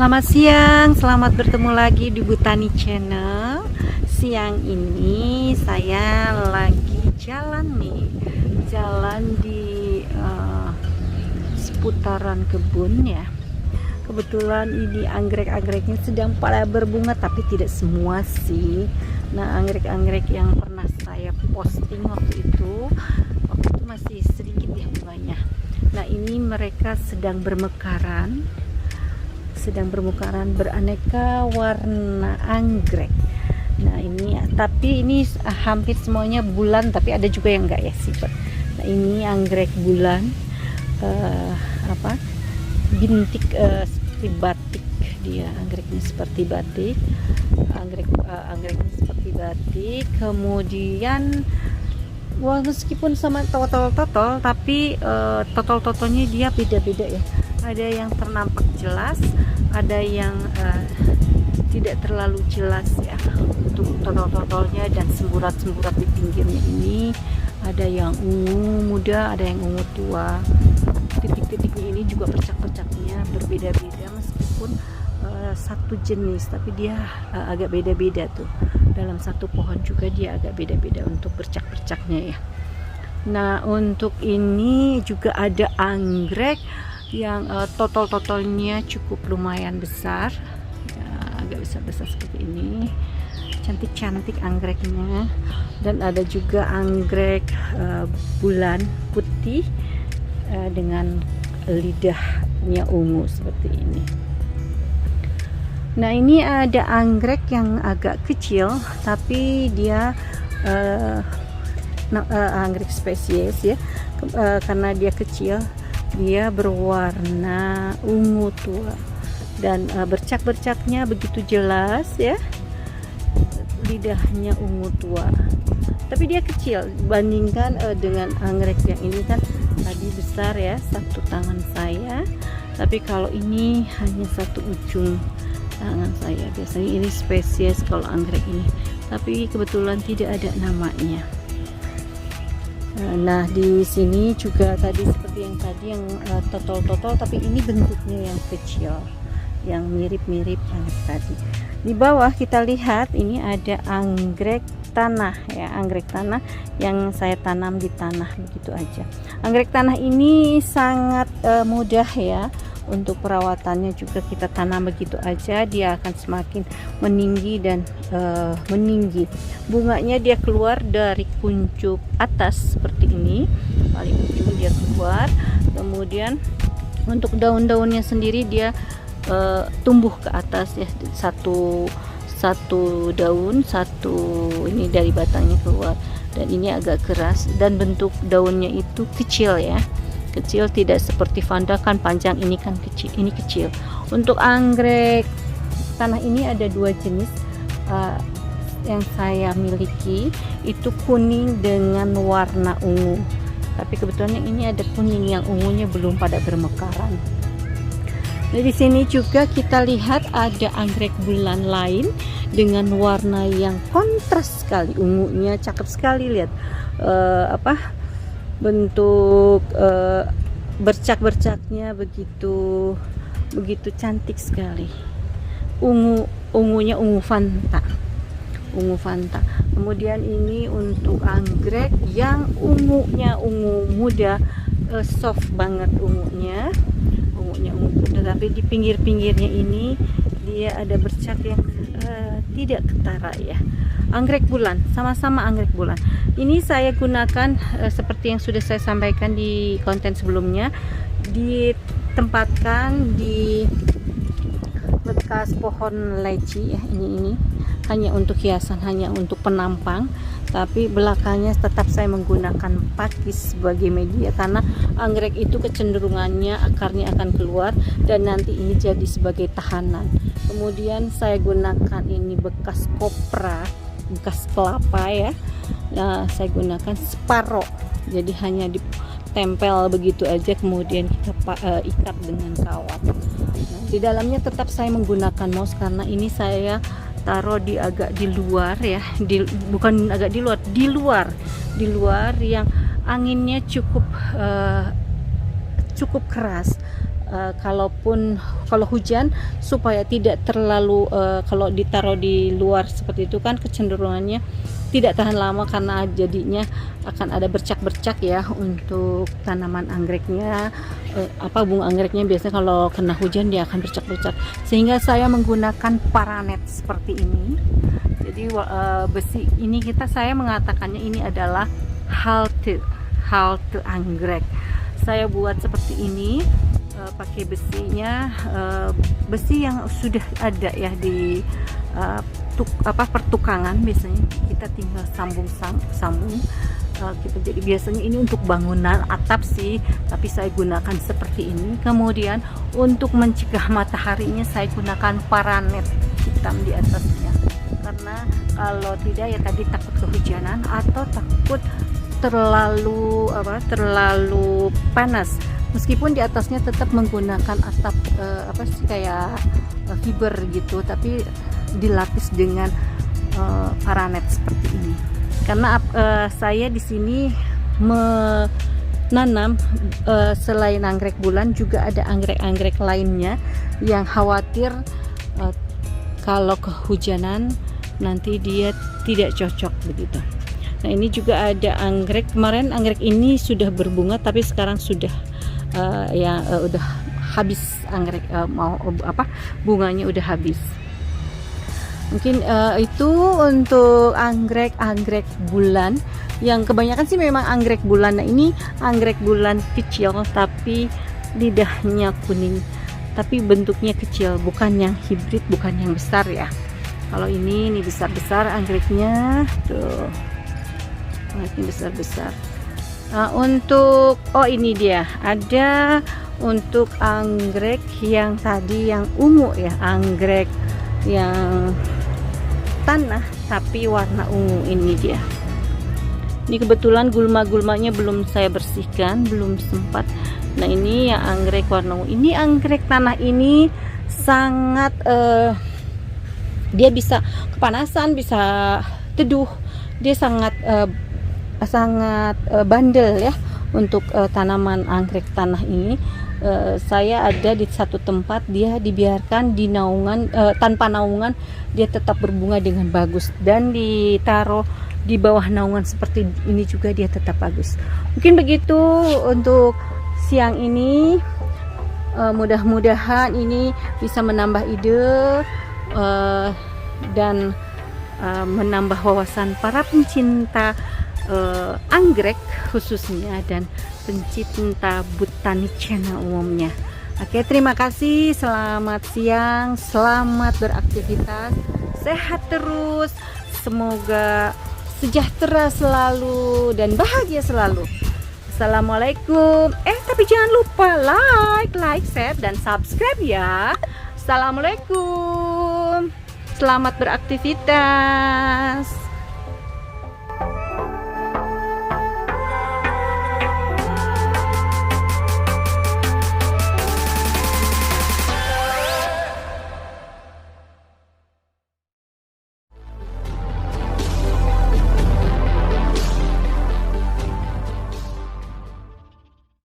Selamat siang, selamat bertemu lagi di Botani Channel. Siang ini saya lagi jalan nih, jalan di seputaran kebun ya. Kebetulan ini anggrek-anggreknya sedang pada berbunga, tapi tidak semua sih. Nah, anggrek-anggrek yang pernah saya posting waktu itu masih sedikit ya bunganya. Nah, ini mereka sedang bermekaran beraneka warna anggrek. Nah ini, tapi ini hampir semuanya bulan, tapi ada juga yang enggak ya sifat. Nah ini anggrek bulan, bintik seperti batik, dia anggreknya seperti batik, anggreknya seperti batik. Kemudian meskipun sama totol, tapi totol-totolnya dia beda-beda ya. Ada yang ternampak jelas, ada yang tidak terlalu jelas ya untuk totol-totolnya, dan semburat-semburat di pinggirnya ini ada yang ungu muda, ada yang ungu tua. Titik-titiknya ini juga percak-percaknya berbeda-beda, meskipun satu jenis, tapi dia agak beda-beda tuh. Dalam satu pohon juga dia agak beda-beda untuk percak-percaknya ya. Nah untuk ini juga ada anggrek yang totol-totolnya cukup lumayan besar ya, agak besar-besar seperti ini, cantik-cantik anggreknya. Dan ada juga anggrek bulan putih dengan lidahnya ungu seperti ini. Nah ini ada anggrek yang agak kecil, tapi dia anggrek spesies ya, karena dia kecil, dia berwarna ungu tua dan bercak-bercaknya begitu jelas ya, lidahnya ungu tua, tapi dia kecil dibandingkan dengan anggrek yang ini kan tadi besar ya, satu tangan saya, tapi kalau ini hanya satu ujung tangan saya. Biasanya ini spesies kalau anggrek ini, tapi kebetulan tidak ada namanya. Nah di sini juga tadi seperti yang tadi yang totol-totol, tapi ini bentuknya yang kecil, yang mirip-mirip anggrek tadi. Di bawah kita lihat ini ada anggrek tanah ya, anggrek tanah yang saya tanam di tanah begitu aja. Anggrek tanah ini sangat mudah ya untuk perawatannya, juga kita tanam begitu aja, dia akan semakin meninggi dan meninggi. Bunganya dia keluar dari kuncup atas seperti ini, paling ujung dia keluar. Kemudian untuk daun-daunnya sendiri dia tumbuh ke atas ya, satu daun, satu ini dari batangnya keluar, dan ini agak keras, dan bentuk daunnya itu kecil ya, kecil, tidak seperti vanda kan panjang, ini kan kecil, ini kecil. Untuk anggrek tanah ini ada dua jenis yang saya miliki, itu kuning dengan warna ungu, tapi kebetulan yang ini ada kuning, yang ungunya belum pada bermekaran. Nah di sini juga kita lihat ada anggrek bulan lain dengan warna yang kontras sekali, ungunya cakep sekali, lihat bentuk bercak-bercaknya begitu cantik sekali. Ungunya ungu fanta. Kemudian ini untuk anggrek yang ungunya ungu muda, soft banget ungunya ungu muda, tapi di pinggir-pinggirnya ini dia ada bercak yang tidak ketara ya. Anggrek bulan, sama-sama anggrek bulan. Ini saya gunakan seperti yang sudah saya sampaikan di konten sebelumnya, ditempatkan di bekas pohon leci ya, ini hanya untuk hiasan, hanya untuk penampang, tapi belakangnya tetap saya menggunakan pakis sebagai media, karena anggrek itu kecenderungannya akarnya akan keluar dan nanti ini jadi sebagai tahanan. Kemudian saya gunakan ini bekas kopra, bekas kelapa ya. Nah, saya gunakan separoh, jadi hanya ditempel begitu aja, kemudian kita ikat dengan kawat. Nah, di dalamnya tetap saya menggunakan mouse, karena ini saya taruh agak di luar ya, bukan agak di luar yang anginnya cukup keras. kalau hujan supaya tidak terlalu kalau ditaruh di luar seperti itu kan kecenderungannya tidak tahan lama karena jadinya akan ada bercak-bercak ya untuk tanaman anggreknya. Bunga anggreknya biasanya kalau kena hujan dia akan bercak-bercak, sehingga saya menggunakan paranet seperti ini. Jadi besi ini saya mengatakannya ini adalah halte anggrek. Saya buat seperti ini pakai besinya, besi yang sudah ada ya di pertukangan. Biasanya kita tinggal sambung jadi biasanya ini untuk bangunan atap sih, tapi saya gunakan seperti ini. Kemudian untuk mencegah mataharinya saya gunakan paranet hitam di atasnya, karena kalau tidak ya tadi takut kehujanan atau takut terlalu panas. Meskipun di atasnya tetap menggunakan atap kayak fiber gitu, tapi dilapis dengan paranet seperti ini. Karena saya di sini menanam selain anggrek bulan juga ada anggrek-anggrek lainnya yang khawatir kalau kehujanan nanti dia tidak cocok begitu. Nah, ini juga ada anggrek. Kemarin anggrek ini sudah berbunga, tapi sekarang sudah udah habis anggrek, bunganya udah habis. Mungkin itu untuk anggrek bulan, yang kebanyakan sih memang anggrek bulan. Nah, ini anggrek bulan kecil tapi lidahnya kuning, tapi bentuknya kecil, bukan yang hibrid, bukan yang besar ya. Kalau ini besar-besar anggreknya tuh, ini besar-besar. Untuk ini dia ada untuk anggrek yang tadi yang ungu ya, anggrek yang tanah tapi warna ungu. Ini dia. Ini kebetulan gulma-gulmanya belum saya bersihkan, belum sempat. Nah, ini yang anggrek warna ungu. Ini anggrek tanah ini sangat dia bisa kepanasan, bisa teduh. Dia sangat bandel ya untuk tanaman anggrek tanah ini. Saya ada di satu tempat, dia dibiarkan di naungan, tanpa naungan dia tetap berbunga dengan bagus, dan ditaruh di bawah naungan seperti ini juga dia tetap bagus. Mungkin begitu untuk siang ini. Mudah-mudahan ini bisa menambah ide dan menambah wawasan para pencinta anggrek khususnya, dan pencinta botanik channel umumnya. Oke, terima kasih. Selamat siang, selamat beraktivitas, sehat terus, semoga sejahtera selalu dan bahagia selalu. Assalamualaikum. Tapi jangan lupa like, share, dan subscribe ya. Assalamualaikum. Selamat beraktivitas.